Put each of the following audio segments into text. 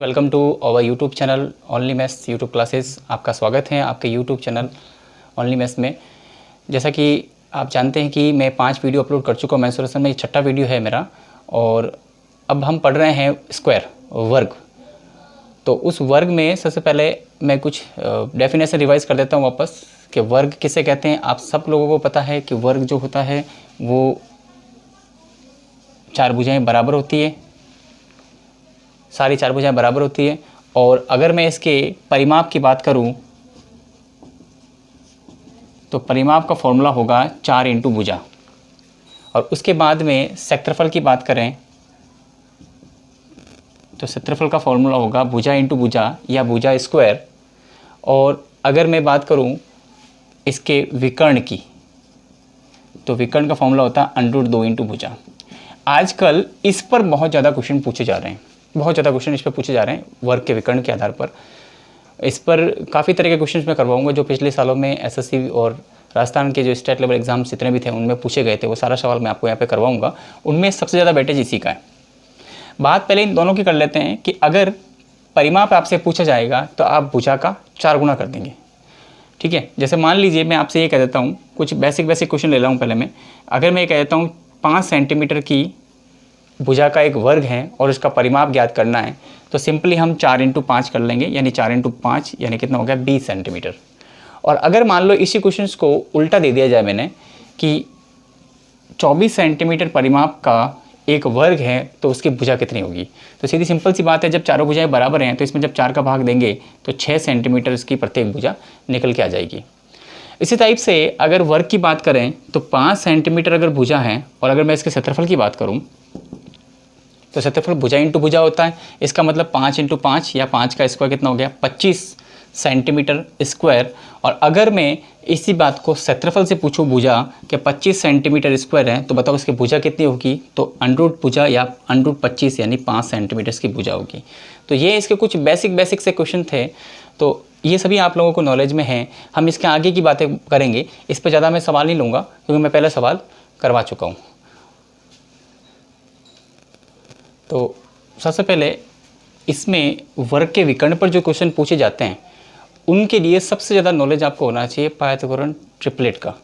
Welcome to our YouTube channel only maths YouTube classes. आपका स्वागत है आपके यूट्यूब चैनल ओनली मैथ्स में। जैसा कि आप जानते हैं कि मैं 5 वीडियो अपलोड कर चुका हूँ मेंसुरेशन में, ये छठा वीडियो है मेरा। और अब हम पढ़ रहे हैं स्क्वायर, वर्ग। तो उस वर्ग में सबसे पहले मैं कुछ डेफिनेशन रिवाइज कर देता हूँ वापस कि वर्ग किसे कहते हैं। आप सब लोगों को पता है कि वर्ग जो होता है वो 4 भुजाएँ बराबर होती है, सारी 4 भुजाएं बराबर होती है। और अगर मैं इसके परिमाप की बात करूं तो परिमाप का फॉर्मूला होगा 4 इंटू भुजा। और उसके बाद में क्षेत्रफल की बात करें तो क्षेत्रफल का फॉर्मूला होगा भुजा इंटू भुजा या भुजा स्क्वायर। और अगर मैं बात करूं इसके विकर्ण की तो विकर्ण का फॉर्मूला होता है √2 इंटू भुजा। आजकल इस पर बहुत ज़्यादा क्वेश्चन पूछे जा रहे हैं, बहुत ज़्यादा क्वेश्चन इस पर पूछे जा रहे हैं वर्ग के विकर्ण के आधार पर। इस पर काफ़ी तरह के क्वेश्चन मैं करवाऊंगा जो पिछले सालों में एसएससी और राजस्थान के जो स्टेट लेवल एग्जाम्स जितने भी थे उनमें पूछे गए थे, वो सारा सवाल मैं आपको यहाँ पे करवाऊंगा। उनमें सबसे ज़्यादा वेटेज इसी का है। बात पहले इन दोनों की कर लेते हैं कि अगर परिमाप आपसे पूछा जाएगा तो आप भुजा का 4 गुना कर देंगे, ठीक है। जैसे मान लीजिए मैं आपसे ये कह देता हूँ, कुछ बेसिक क्वेश्चन ले रहा हूँ पहले मैं। अगर मैं ये कह देता हूँ 5 सेंटीमीटर की भुजा का एक वर्ग है और इसका परिमाप ज्ञात करना है, तो सिंपली हम 4 इंटू 5 कर लेंगे, यानी 4 इंटू 5 यानी कितना हो गया 20 सेंटीमीटर। और अगर मान लो इसी क्वेश्चन को उल्टा दे दिया जाए मैंने कि 24 सेंटीमीटर परिमाप का एक वर्ग है तो उसकी भुजा कितनी होगी, तो सीधी सिंपल सी बात है, जब चारों भुजाएं बराबर हैं तो इसमें जब 4 का भाग देंगे तो 6 सेंटीमीटर इसकी प्रत्येक भुजा निकल के आ जाएगी। इसी टाइप से अगर वर्ग की बात करें तो 5 सेंटीमीटर अगर भुजा है और अगर मैं इसके क्षेत्रफल की बात करूँ तो क्षेत्रफल भुजा इंटू भुजा होता है। इसका मतलब 5 इंटू 5 या 5 का स्क्वायर कितना हो गया 25 सेंटीमीटर स्क्वायर। और अगर मैं इसी बात को क्षेत्रफल से पूछूं भुजा के 25 सेंटीमीटर स्क्वायर है तो बताओ इसकी भुजा कितनी होगी, तो √ भुजा या √25 यानी 5 सेंटीमीटर की भुजा होगी। तो ये इसके कुछ बेसिक से क्वेश्चन थे, तो ये सभी आप लोगों को नॉलेज में हैं। हम इसके आगे की बातें करेंगे, इस पर ज़्यादा मैं सवाल नहीं लूँगा क्योंकि मैं पहले सवाल करवा चुका हूँ। तो सबसे पहले इसमें वर्ग के विकर्ण पर जो क्वेश्चन पूछे जाते हैं उनके लिए सबसे ज़्यादा नॉलेज आपको होना चाहिए पाइथागोरन ट्रिपलेट का।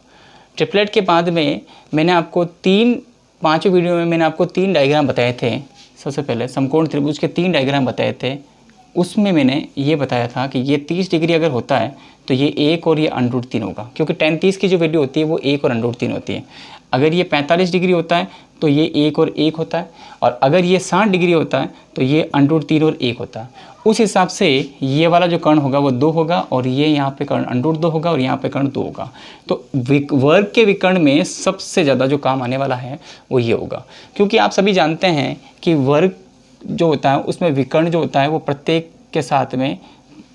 ट्रिपलेट के बाद में मैंने आपको 5 वीडियो में मैंने आपको 3 डायग्राम बताए थे। सबसे पहले समकोण त्रिभुज के 3 डायग्राम बताए थे। उसमें मैंने ये बताया था कि ये 30 डिग्री अगर होता है तो ये 1 और ये √3 होगा, क्योंकि tan 30 की जो वैल्यू होती है वो 1 और √3 होती है। अगर ये 45 डिग्री होता है तो ये 1 और 1 होता है, और अगर ये 60 डिग्री होता है तो ये √3 और 1 होता है। उस हिसाब से ये वाला जो कर्ण होगा वो 2 होगा, और ये यहाँ पे कर्ण √2 होगा, और यहाँ पे कर्ण 2 होगा। तो वर्ग के विकर्ण में सबसे ज़्यादा जो काम आने वाला है वो ये होगा, क्योंकि आप सभी जानते हैं कि वर्ग जो होता है उसमें विकर्ण जो होता है वो प्रत्येक के साथ में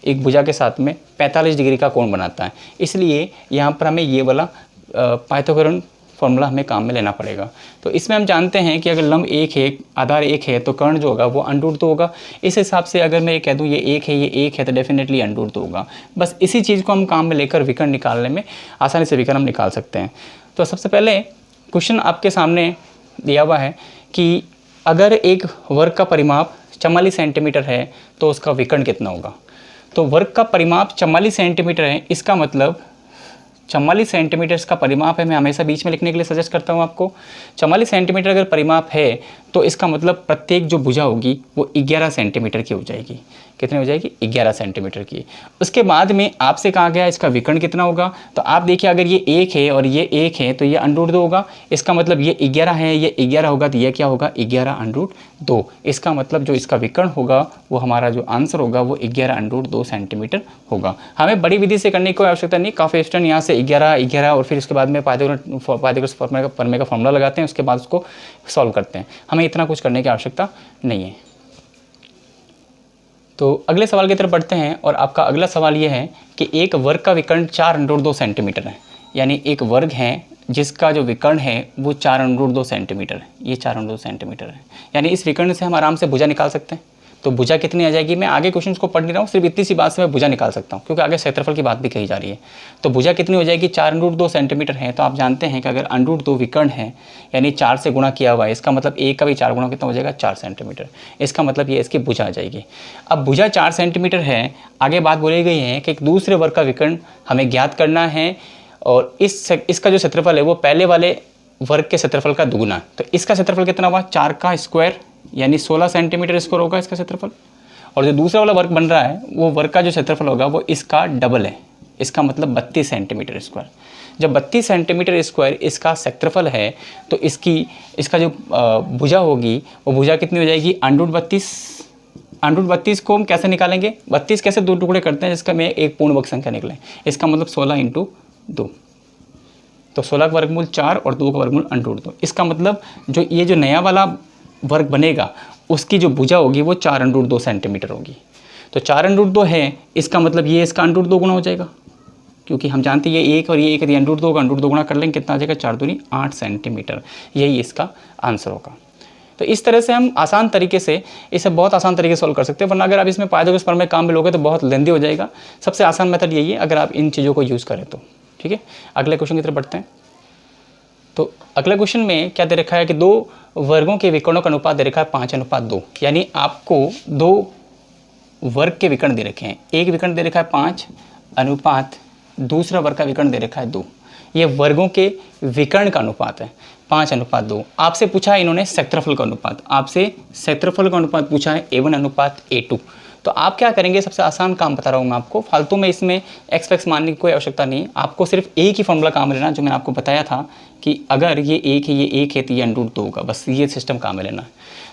एक भुजा के साथ में 45 डिग्री का कोण बनाता है। इसलिए यहाँ पर हमें ये वाला पाइथागोरन फॉर्मूला हमें काम में लेना पड़ेगा। तो इसमें हम जानते हैं कि अगर लंब 1 है, आधार 1 है, तो कर्ण जो होगा वो √2 होगा। इस हिसाब से अगर मैं ये कह दूँ ये 1 है, ये 1 है, तो डेफिनेटली √2 होगा। बस इसी चीज़ को हम काम में लेकर विकर्ण निकालने में आसानी से विकर्ण हम निकाल सकते हैं। तो सबसे पहले क्वेश्चन आपके सामने दिया हुआ है कि अगर एक वर्ग का परिमाप 44 सेंटीमीटर है तो उसका विकर्ण कितना होगा। तो वर्ग का परिमाप 44 सेंटीमीटर है, इसका मतलब 44 सेंटीमीटर का परिमाप है। मैं हमेशा बीच में लिखने के लिए सजेस्ट करता हूँ आपको। 44 सेंटीमीटर अगर परिमाप है तो इसका मतलब प्रत्येक जो भुजा होगी वो 11 सेंटीमीटर की हो जाएगी। कितनी हो जाएगी 11 सेंटीमीटर की। उसके बाद में आपसे कहा गया इसका विकर्ण कितना होगा, तो आप देखिए अगर ये 1 है और ये 1 है तो ये √2 होगा। इसका मतलब ये 11 है, ये 11 होगा, तो ये क्या होगा 11 √2। इसका मतलब जो इसका विकर्ण होगा वो हमारा जो आंसर होगा वो 11 √2 सेंटीमीटर होगा। हमें बड़ी विधि से करने की कोई आवश्यकता नहीं। काफ़ी स्टूडेंट यहाँ से 11 और फिर उसके बाद में पाइथागोरस प्रमेय का फॉर्मूला लगाते हैं, उसके बाद उसको सॉल्व करते हैं। हमें इतना कुछ करने की आवश्यकता नहीं है। तो अगले सवाल की तरफ बढ़ते हैं, और आपका अगला सवाल ये है कि एक वर्ग का विकर्ण 4 √2 सेंटीमीटर है। यानी एक वर्ग है जिसका जो विकर्ण है वो 4 √2 सेंटीमीटर है। ये 4 √2 सेंटीमीटर है, यानी इस विकर्ण से हम आराम से भुजा निकाल सकते हैं। तो भुजा कितनी आ जाएगी, मैं आगे क्वेश्चन को पढ़ नहीं रहा हूँ, सिर्फ इतनी सी बात से मैं भुजा निकाल सकता हूँ क्योंकि आगे क्षेत्रफल की बात भी कही जा रही है। तो भुजा कितनी हो जाएगी, 4√2 सेंटीमीटर है। तो आप जानते हैं कि अगर √2 विकर्ण है यानी 4 से गुणा किया हुआ है, इसका मतलब एक का भी 4 गुणा कितना हो जाएगा, 4 सेंटीमीटर। इसका मतलब ये इसकी भुजा आ जाएगी। अब भुजा 4 सेंटीमीटर है, आगे बात बोली गई है कि एक दूसरे वर्ग का विकर्ण हमें ज्ञात करना है और इसका जो क्षेत्रफल है वो पहले वाले वर्ग के क्षेत्रफल का दुगुना। तो इसका क्षेत्रफल कितना हुआ, 4 का स्क्वायर यानी 16 सेंटीमीटर स्क्वायर होगा इसका क्षेत्रफल। और जो दूसरा वाला वर्ग बन रहा है वो वर्ग का जो क्षेत्रफल होगा वो इसका डबल है, इसका मतलब 32 सेंटीमीटर स्क्वायर। जब 32 सेंटीमीटर स्क्वायर इसका क्षेत्रफल है तो इसका जो भुजा होगी वो भुजा कितनी हो जाएगी, √32 को हम कैसे निकालेंगे, 32 कैसे दो टुकड़े करते हैं जिसका में एक पूर्ण वर्ग संख्या निकले, इसका मतलब 16 × 2, तो 16 का वर्गमूल 4 और 2 का वर्गमूल √2। इसका मतलब जो नया वाला वर्ग बनेगा उसकी जो भुजा होगी वो 4√2 सेंटीमीटर होगी। तो 4√2 है, इसका मतलब ये इसका √2 गुना हो जाएगा क्योंकि हम जानते हैं ये एक और ये एक √2 का √2 गुना कर लेंगे, कितना आ जाएगा, 4 दूनी 8 सेंटीमीटर। यही इसका आंसर होगा। तो इस तरह से हम आसान तरीके से इसे बहुत आसान तरीके से सॉल्व कर सकते हैं, वरना अगर आप इसमें पाइथागोरस प्रमेय काम में लोगे तो बहुत लेंदी हो जाएगा। सबसे आसान मेथड यही है अगर आप इन चीज़ों को यूज़ करें तो। ठीक है, अगले क्वेश्चन की तरफ बढ़ते हैं। तो अगले क्वेश्चन में क्या दे रखा है कि दो वर्गों के विकर्णों का अनुपात दे रखा है 5:2, यानी आपको दो वर्ग के विकर्ण दे रखे हैं। एक विकर्ण दे रखा है 5 अनुपात दूसरा वर्ग का विकर्ण दे रखा है 2। ये वर्गों के विकर्ण का अनुपात है 5:2। आपसे पूछा है इन्होंने क्षेत्रफल का अनुपात, आपसे क्षेत्रफल का अनुपात पूछा है A1:A2। तो आप क्या करेंगे, सबसे आसान काम बता रहा हूँ मैं आपको, फालतू में इसमें एक्स मानने की कोई आवश्यकता नहीं है। आपको सिर्फ एक ही फॉर्मूला काम लेना जो मैंने आपको बताया था कि अगर ये एक है तो ये √2 होगा, बस ये सिस्टम काम में लेना है।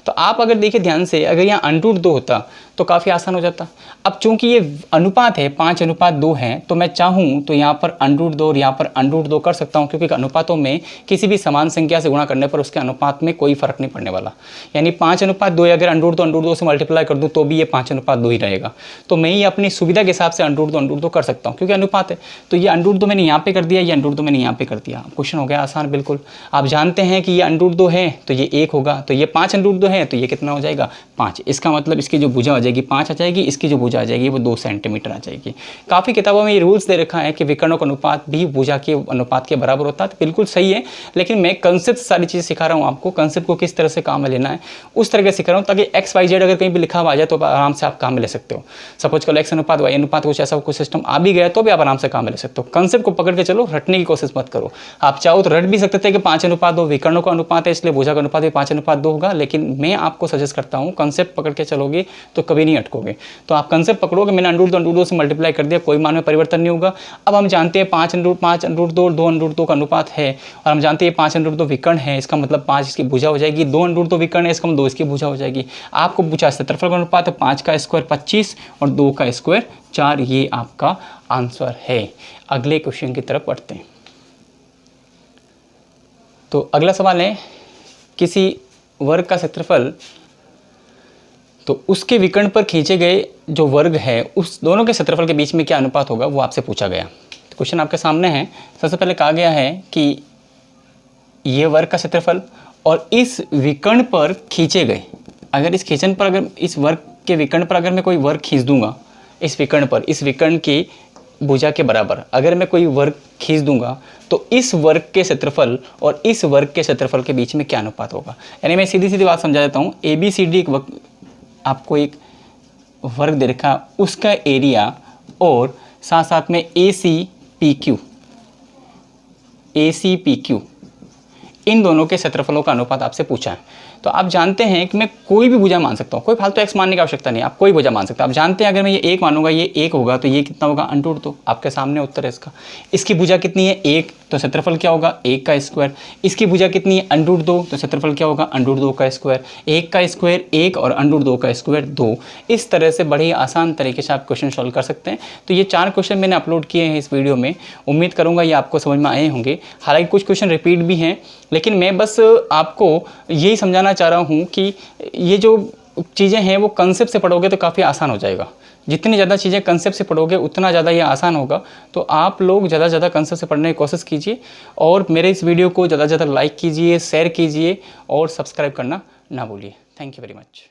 तो आप अगर देखिए ध्यान से, अगर यहाँ √2 होता तो काफ़ी आसान हो जाता। अब चूंकि ये अनुपात है 5:2 है, तो मैं चाहूँ तो यहाँ पर √2 और यहाँ पर √2 कर सकता हूँ क्योंकि अनुपातों में किसी भी समान संख्या से गुणा करने पर उसके अनुपात में कोई फर्क नहीं पड़ने वाला। यानी 5:2 अगर √2 से मल्टीप्लाई कर दूँ तो भी ये 5:2 ही रहेगा। तो मैं ही अपनी सुविधा के हिसाब से √2 कर सकता हूँ क्योंकि अनुपात है। तो ये √2 मैंने यहाँ पे कर दिया, ये √2 मैंने यहाँ पे कर दिया। क्वेश्चन हो गया आसान बिल्कुल। आप जानते हैं कि ये √2 है तो ये 1 होगा, तो ये 5√2 है तो ये कितना हो जाएगा, 5। इसका मतलब इसकी जो भुजा आ जाएगी 5 आ जाएगी, इसकी जो भुजा आ जाएगी वो 2 सेंटीमीटर आ जाएगी। काफ़ी किताबों में ये रूल्स दे रखा है कि विकर्णों का अनुपात भी भुजा के अनुपात के बराबर होता है। तो बिल्कुल सही है, लेकिन मैं कंसेप्ट सारी चीज़ें सिखा रहा हूँ आपको, कंसेप्ट को किस तरह से काम में लेना है उस तरह से सिखा रहा हूँ ताकि XYZ अगर कहीं भी लिखा हुआ आ जाए तो आराम से आप काम में ले सकते हो। सपोज करो X अनुपात Y अनुपात कुछ ऐसा कुछ सिस्टम आ भी गया तो भी आप आराम से काम में ले सकते हो। कंसेप्ट को पकड़ के चलो, रटने की कोशिश मत करो। आप चाहो तो रट भी सकते थे कि 5:2 विकर्णों का अनुपात है इसलिए भुजा का अनुपात भी 5:2 होगा, लेकिन मैं आपको सजेस्ट करता हूँ कंसेप्ट पकड़ के चलोगे तो कभी नहीं अटकोगे। तो आप कंसेप्ट पकड़ोगे, मैंने √2 से मल्टीप्लाई कर दिया, कोई मान में परिवर्तन नहीं होगा। अब हम जानते हैं 5√2 और 2√2 का अनुपात है और हम जानते हैं 5√2 विकर्ण है, इसका मतलब 5 इसकी भुजा हो जाएगी। 2√2 विकर्ण है, इसका मतलब 2 इसकी भुजा हो जाएगी। आपको पूछा क्षेत्रफल का अनुपात है 5 का स्क्वायर 25 और 2 का स्क्वायर 4, ये आपका आंसर है। अगले क्वेश्चन की तरफ बढ़ते हैं। तो अगला सवाल है, किसी वर्ग का क्षेत्रफल तो उसके विकर्ण पर खींचे गए जो वर्ग है उस दोनों के क्षेत्रफल के बीच में क्या अनुपात होगा, वो आपसे पूछा गया। तो क्वेश्चन आपके सामने है। सबसे पहले कहा गया है कि ये वर्ग का क्षेत्रफल और इस विकर्ण पर खींचे गए, अगर इस खींचन पर, अगर इस वर्ग के विकर्ण पर अगर मैं कोई वर्ग खींच दूंगा, इस विकर्ण पर, इस विकर्ण की भुजा के बराबर अगर मैं कोई वर्ग खींच दूंगा तो इस वर्ग के क्षेत्रफल और इस वर्ग के क्षेत्रफल के बीच में क्या अनुपात होगा। यानी मैं सीधी सीधी बात समझा देता हूँ। ABCD आपको एक वर्ग दे रखा, उसका एरिया और साथ साथ में ACPQ, इन दोनों के क्षेत्रफलों का अनुपात आपसे पूछा है। तो आप जानते हैं कि मैं कोई भी भुजा मान सकता हूँ, कोई फालतू x मानने की आवश्यकता नहीं, आप कोई भुजा मान सकते हैं। आप जानते हैं अगर मैं ये 1 मानूंगा, ये 1 होगा तो ये कितना होगा, √2। आपके सामने उत्तर है इसका। इसकी भुजा कितनी है, 1, तो क्षेत्रफल क्या होगा, 1 का स्क्वायर। इसकी भुजा कितनी है, √2, तो क्षेत्रफल क्या होगा, √2 का स्क्वायर। 1 का स्क्वायर 1 और √2 का स्क्वायर 2। इस तरह से बड़े ही आसान तरीके से आप क्वेश्चन सॉल्व कर सकते हैं। तो ये 4 क्वेश्चन मैंने अपलोड किए हैं इस वीडियो में, उम्मीद करूँगा ये आपको समझ में आए होंगे। हालांकि कुछ क्वेश्चन रिपीट भी हैं, लेकिन मैं बस आपको यही समझाना चाह रहा हूँ कि ये जो चीज़ें हैं वो कंसेप्ट से पढ़ोगे तो काफ़ी आसान हो जाएगा। जितनी ज़्यादा चीज़ें कंसेप्ट से पढ़ोगे उतना ज़्यादा ये आसान होगा। तो आप लोग ज़्यादा से ज़्यादा कंसेप्ट से पढ़ने की कोशिश कीजिए और मेरे इस वीडियो को ज़्यादा से ज़्यादा लाइक कीजिए, शेयर कीजिए और सब्सक्राइब करना ना भूलिए। Thank you very much.